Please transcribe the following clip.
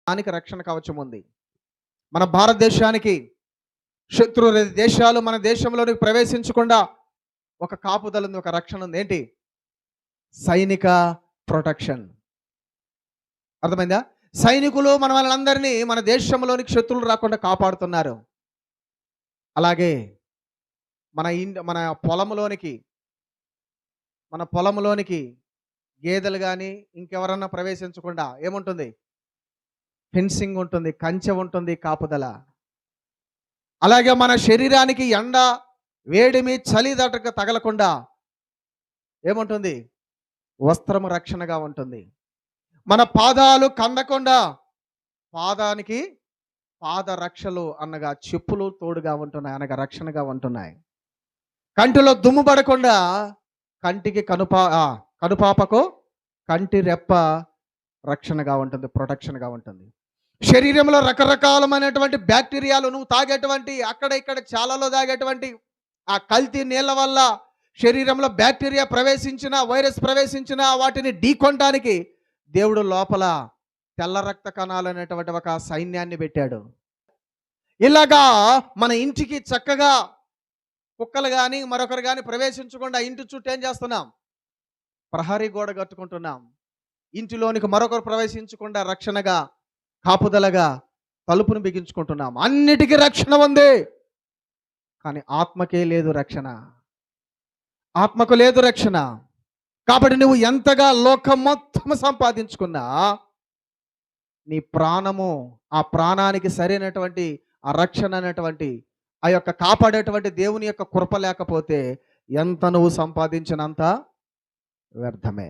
దానికి రక్షణ కవచం ఉంది. మన భారతదేశానికి శత్రు దేశాలు మన దేశంలోనికి ప్రవేశించకుండా ఒక కాపుదల ఉంది, ఒక రక్షణ ఉంది. ఏంటి? సైనిక ప్రొటెక్షన్. అర్థమైందా? సైనికులు మన వాళ్ళందరినీ మన దేశంలోనికి శత్రువులు రాకుండా కాపాడుతున్నారు. అలాగే మన పొలంలోనికి గేదెలు కానీ ఇంకెవరన్నా ప్రవేశించకుండా ఏముంటుంది? ఫెన్సింగ్ ఉంటుంది, కంచె ఉంటుంది, కాపుదల. అలాగే మన శరీరానికి ఎండ, వేడిమి, చలి తగలకుండా ఏముంటుంది? వస్త్రము రక్షణగా ఉంటుంది. మన పాదాలు కందకుండా పాదానికి పాదరక్షలు అనగా చెప్పులు తోడుగా ఉంటున్నాయి, అనగా రక్షణగా ఉంటున్నాయి. కంటిలో దుమ్ము పడకుండా కంటికి కనుపాపకు కంటి రెప్ప రక్షణగా ఉంటుంది, ప్రొటెక్షన్గా ఉంటుంది. శరీరంలో రకరకాలమైనటువంటి బ్యాక్టీరియాలు, నువ్వు తాగేటువంటి అక్కడ ఇక్కడ చాలాలో తాగేటువంటి ఆ కల్తీ నీళ్ళ వల్ల శరీరంలో బ్యాక్టీరియా ప్రవేశించిన, వైరస్ ప్రవేశించిన వాటిని ఢీకొనడానికి దేవుడు లోపల తెల్ల రక్త కణాలు అనేటువంటి ఒక సైన్యాన్ని పెట్టాడు. ఇలాగా మన ఇంటికి చక్కగా కుక్కలు కానీ మరొకరు కానీ ప్రవేశించకుండా ఇంటి చుట్టూ ఏం చేస్తున్నాం? ప్రహరీ గోడ కట్టుకుంటున్నాం. ఇంటిలోనికి మరొకరు ప్రవేశించకుండా రక్షణగా, కాపుదలగా తలుపును బిగించుకుంటున్నాం. అన్నిటికీ రక్షణ ఉంది, కానీ ఆత్మకే లేదు రక్షణ. ఆత్మకు లేదు రక్షణ. కాబట్టి నువ్వు ఎంతగా లోకం మొత్తం సంపాదించుకున్నా నీ ప్రాణము, ఆ ప్రాణానికి సరైనటువంటి ఆ రక్షణ అనేటువంటి ఆ యొక్క కాపాడేటువంటి దేవుని యొక్క కృప లేకపోతే ఎంత నువ్వు సంపాదించినంత వ్యర్థమే.